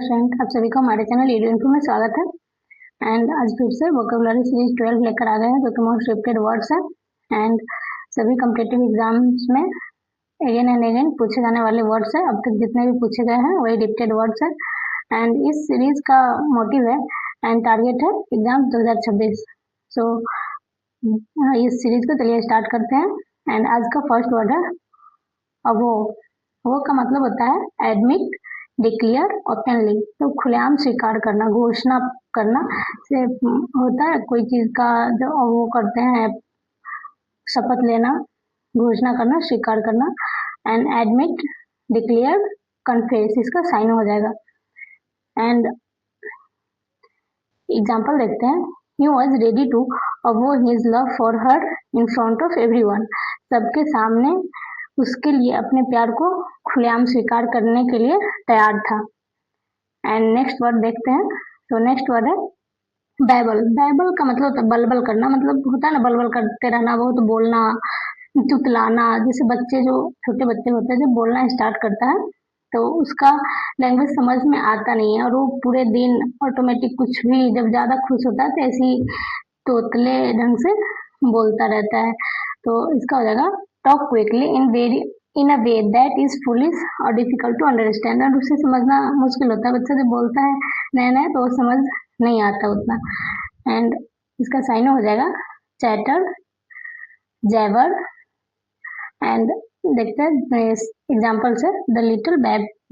Student, आप सभी को हमारे चैनल ईडू इन्फो में स्वागत है। एंड आज फिर से वोकेबुलरी सीरीज 12 लेकर आ गए हैं, जो कि मोस्ट रिपीटेड वर्ड्स है एंड सभी कॉम्पिटिटिव एग्जाम्स में अगेन एंड अगेन पूछे जाने वाले वर्ड्स है। अब तक जितने भी पूछे गए हैं वही रिपीटेड वर्ड्स है। एंड इस सीरीज का मोटिव है एंड टारगेट है एग्जाम 2026। सो इस सीरीज को चलिए स्टार्ट करते हैं। एंड आज का फर्स्ट वर्ड है वो का मतलब होता है एडमिट, डिक्लेयर, ओपनली। तो खुलेआम स्वीकार करना, घोषणा करना से होता है कोई चीज का, जो वो करते हैं शपथ लेना, घोषणा करना, स्वीकार करना। एंड एडमिट, डिक्लेयर, कन्फेस, इसका साइन हो जाएगा। एंड एग्जाम्पल देखते हैं। He was ready to avow his love for her in front of everyone. सबके सामने उसके लिए अपने प्यार को खुलेआम स्वीकार करने के लिए तैयार था। एंड नेक्स्ट वर्ड देखते हैं। तो नेक्स्ट वर्ड है बैबल। बैबल का मतलब होता है बलबल करना, मतलब होता है ना बलबल करते रहना, बहुत बोलना, चुतलाना। जैसे बच्चे, जो छोटे बच्चे होते हैं, जब बोलना स्टार्ट करता है तो उसका लैंग्वेज समझ में आता नहीं है और वो पूरे दिन ऑटोमेटिक कुछ भी, जब ज्यादा खुश होता है तो ऐसे ही तोतले ढंग से बोलता रहता है। तो इसका हो जाएगा talk quickly in a way that is foolish और डिफिकल्ट टू अंडरस्टैंड। और उसे समझना मुश्किल होता है। बच्चा जब बोलता है नया नया तो वो समझ नहीं आता उतना। एंड इसका साइन हो जाएगा चैटर, जैवर। एंड देखते हैं एग्जाम्पल से। The little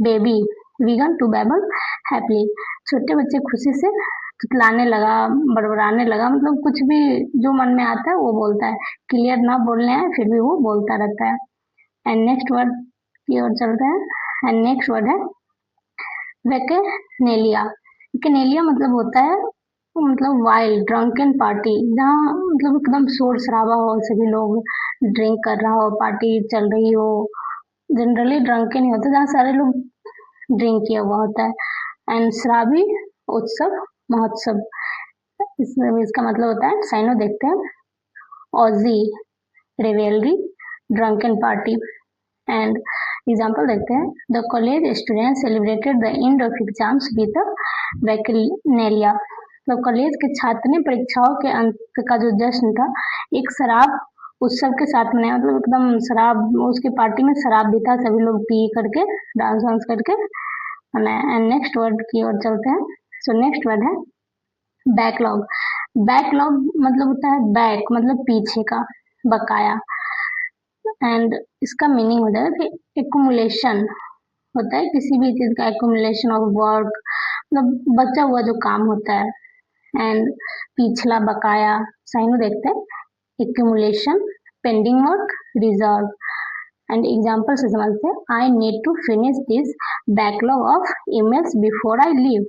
baby began to babble happily. छोटे बच्चे खुशी से तुतलाने लगा, बड़बड़ाने लगा, मतलब कुछ भी जो मन में आता है वो बोलता है। क्लियर ना बोलने आए फिर भी वो बोलता रहता है। एंड नेक्स्ट वर्ड की ओर चलते हैं। एंड नेक्स्ट वर्ड है वेकेनेलिया। वेकेनेलिया मतलब होता है मतलब वाइल्ड ड्रंकन पार्टी, जहाँ मतलब एकदम शोर शराबा हो, सभी लोग ड्रिंक कर रहा हो, पार्टी चल रही हो। जनरली ड्रंकन ही होता है जहाँ सारे लोग ड्रिंक किया हुआ होता है। एंड शराबी उत्सव, महोत्सव, इसका मतलब होता है साइनो देखते हैं। Orgy, revelry, drunken party. And example देखते हैं। The college student celebrated the end of exams with bacchanalia. तो कॉलेज के छात्र ने परीक्षाओं के अंत का जो जश्न था एक शराब उत्सव के साथ मनाया, मतलब एकदम शराब, उसकी पार्टी में शराब भी था, सभी लोग पी करके डांस वांस करके मनाया। एंड नेक्स्ट वर्ड की ओर चलते हैं। सो नेक्स्ट वर्ड है बैकलॉग। बैकलॉग मतलब होता है बैक, मतलब पीछे का, बकाया। एंड इसका मीनिंग हो जाएगा कि एक्युमुलेशन होता है किसी भी चीज का, एक्युमुलेशन ऑफ वर्क, मतलब बचा हुआ जो काम होता है। एंड पिछला, बकाया, साइनो देखते हैं। Accumulation, pending work, reserve. And example से समझते हैं। I need to finish this backlog of emails before I leave.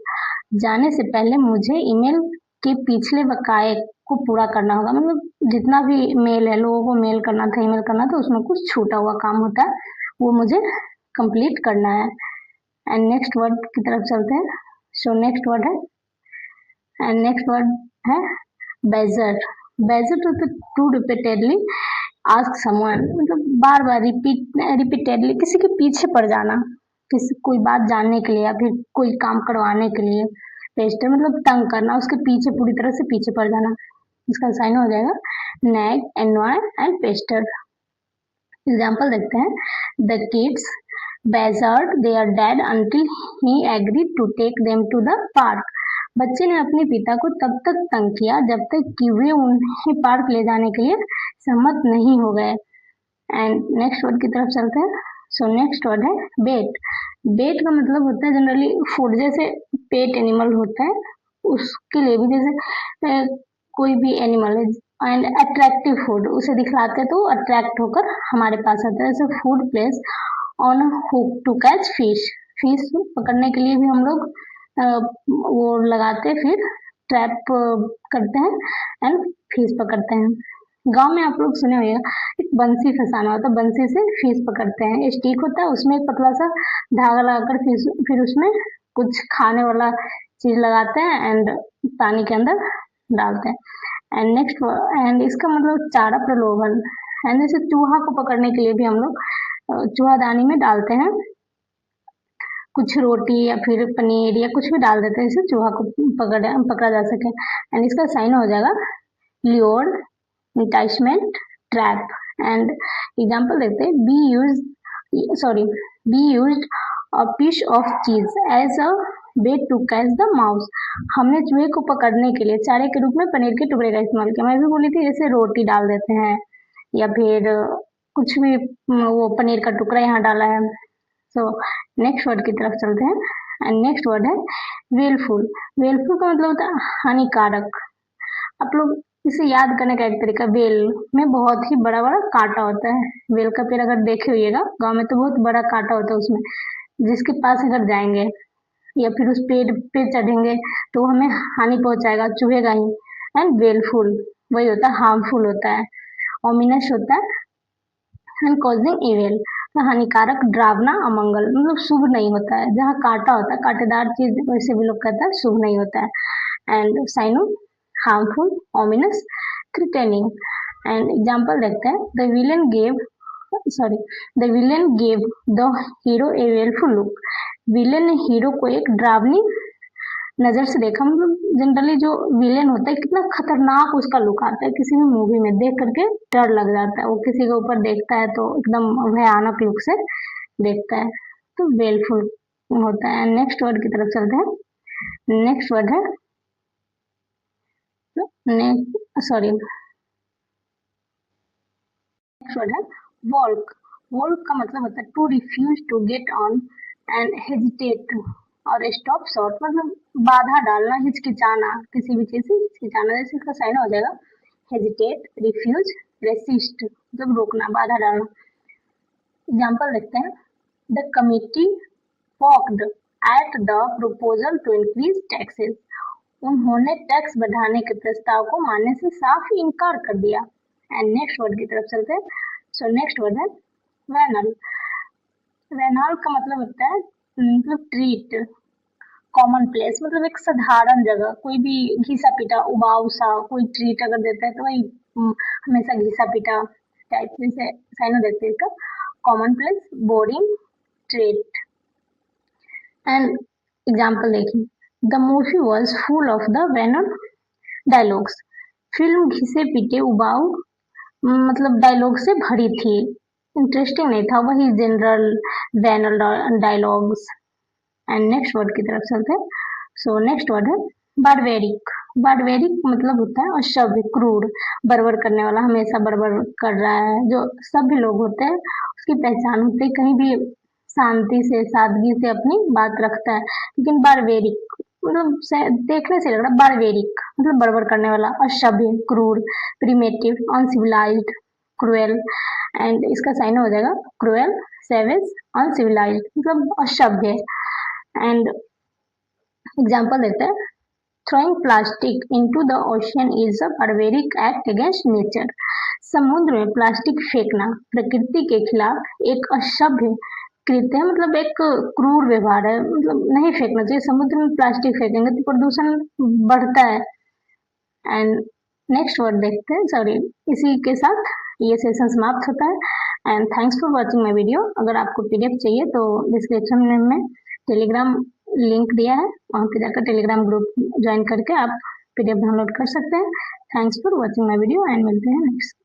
जाने से पहले मुझे ईमेल के पिछले बकाए को पूरा करना होगा, मतलब जितना भी मेल है, लोगों को मेल करना था, ईमेल करना था, उसमें कुछ छूटा हुआ काम होता है वो मुझे कंप्लीट करना है। एंड नेक्स्ट वर्ड की तरफ चलते हैं। सो नेक्स्ट वर्ड है एंड नेक्स्ट वर्ड है badger. Badger to repeatedly ask someone, मतलब बार बार रिपीटेडली किसी के पीछे पड़ जाना, किसी कोई बात जानने के लिए या फिर कोई काम करवाने के लिए। पेस्टर मतलब तंग करना, उसके पीछे पूरी तरह से पीछे पड़ जाना। इसका साइन हो जाएगा nag, annoy and pester. Example देखते हैं। The kids badgered their dad until he agreed to take them to the park. बच्चे ने अपने पिता को तब तक तंग किया जब तक कि वे उन्हें पार्क ले जाने के लिए सहमत नहीं हो गए। एंड नेक्स्ट वर्ड की तरफ चलते हैं। सो नेक्स्ट वर्ड है बेट। बेट का मतलब होता है जनरली फूड, जैसे पेट एनिमल होता है उसके लिए भी, जैसे कोई भी एनिमल है। एंड अट्रैक्टिव फूड, उसे दिखलाते हैं तो अट्रैक्ट होकर हमारे पास आता है। जैसे food place on hook to catch fish. Fish पकड़ने के लिए भी हम लोग वो लगाते, फिर ट्रैप करते हैं एंड फिश पकड़ते हैं। गांव में आप लोग सुने होंगे एक बंसी फंसाना होता है, बंसी से फिश पकड़ते हैं। स्टिक होता है, उसमें एक पतला सा धागा लगाकर फिर उसमें कुछ खाने वाला चीज लगाते हैं एंड पानी के अंदर डालते हैं। एंड नेक्स्ट एंड इसका मतलब चारा प्रलोभन। एंड जैसे चूहा को पकड़ने के लिए भी हम लोग चूहादानी में डालते हैं कुछ रोटी या फिर पनीर या कुछ भी डाल देते हैं, इससे चूहा को पकड़ा जा सके। एंड इसका साइन हो जाएगा lure, enticement, trap. And example देखते हैं, we used a piece of cheese as a bait to catch the mouse. हमने चूहे को पकड़ने के लिए चारे के रूप में पनीर के टुकड़े का इस्तेमाल किया। मैं भी बोली थी जैसे रोटी डाल देते हैं या फिर कुछ भी वो पनीर का टुकड़ा यहाँ डाला है। सो नेक्स्ट वर्ड की तरफ चलते हैं। एंड नेक्स्ट वर्ड है वेलफुल। वेलफुल का मतलब होता है हानिकारक। आप लोग इसे याद करने का एक तरीका, वेल में बहुत ही बड़ा बड़ा कांटा होता है। वेल का पेड़ अगर देखे होइएगा गांव में तो बहुत बड़ा कांटा होता है उसमें, जिसके पास अगर जाएंगे या फिर उस पेड़ पे चढ़ेंगे तो वो हमें हानि पहुंचाएगा, चुभेगा ही। एंड वेलफुल वही होता है, हार्मफुल होता है। ओमिनस होता है एंड कॉजिंग इविल, तो हानिकारक, डरावना, अमंगल, मतलब शुभ नहीं होता है। जहाँ कांटा होता है, कांटेदार चीज, वैसे भी लोग कहता है शुभ नहीं होता है। And synonym harmful, ominous, threatening. And example देखते हैं, the villain gave the hero a willful look. Villain ने हीरो को एक डरावनी नजर से देखा। मतलब जनरली जो विलेन होता है कितना खतरनाक उसका लुक आता है, किसी भी मूवी में देख करके डर लग जाता है। वो किसी के ऊपर देखता है तो एकदम भयानक लुक से देखता है, तो वेलफुल होता है। नेक्स्ट वर्ड की तरफ चलते हैं। नेक्स्ट वर्ड है नेक्स्ट वर्ड है वॉल्क। वॉल्क का मतलब होता है to refuse to get on and hesitate और स्टॉप शॉर्ट, मतलब बाधा डालना, हिचकिचाना, किसी भी चीज से हिचकिचाना। जैसे इसका साइन हो जाएगा हेजिटेट, रिफ्यूज, रेसिस्ट, मतलब रोकना, बाधा डालना। एग्जाम्पल देखते हैं, the committee balked at the proposal to increase taxes. उन्होंने टैक्स बढ़ाने के प्रस्ताव को मानने से साफ इनकार कर दिया। एंड नेक्स्ट वर्ड की तरफ चलते हैं। सो नेक्स्ट वर्ड है वेनल। वेनल का मतलब होता है मतलब ट्रीट, कॉमन प्लेस, मतलब एक साधारण जगह। कोई भी घिसा पीटा, उबाऊ सा कोई ट्रीट अगर देता है तो वही हमेशा घिसा पीटा टाइप। जैसे साइनो देखते हैं इसका, common place, boring, trite. And example देखिए, the movie was full of the venal dialogues. Film घिसे पीटे उबाऊ मतलब डायलॉग से भरी थी, इंटरेस्टिंग नहीं था, वही general venal dialogues. And next word की तरफ चलते हैं। सो नेक्स्ट वर्ड है बारबेरिक। बारबेरिक मतलब होता है असभ्य, क्रूर, बर्बर करने वाला, हमेशा बर्बर कर रहा है। जो सभ्य लोग होते हैं उसकी पहचान होती है कहीं भी शांति से, सादगी से अपनी बात रखता है। लेकिन बारबेरिक मतलब देखने से लग रहा है, बारबेरिक मतलब बर्बर करने वाला, असभ्य, क्रूर, प्रिमेटिव, अनसिविलाइज्ड, क्रूएल। एंड इसका साइन हो जाएगा क्रूएल, सेवेज, अनसिविलाइज्ड, मतलब असभ्य। एंड एग्जाम्पल देते हैं, throwing plastic into the ocean is a barbaric act against nature. समुद्र में प्लास्टिक फेंकना प्रकृति के खिलाफ एक असभ्य कृत्य है, मतलब एक क्रूर व्यवहार है, मतलब नहीं फेंकना चाहिए। समुद्र में प्लास्टिक फेंकेंगे तो प्रदूषण बढ़ता है। एंड नेक्स्ट वर्ड देखते हैं, इसी के साथ ये सेशन समाप्त होता है। And thanks for watching my video. अगर आपको पीडीएफ चाहिए तो डिस्क्रिप्शन में टेलीग्राम लिंक दिया है, वहाँ पे जाकर टेलीग्राम ग्रुप ज्वाइन करके आप पीडीएफ डाउनलोड कर सकते हैं। Thanks for watching my video and मिलते हैं नेक्स्ट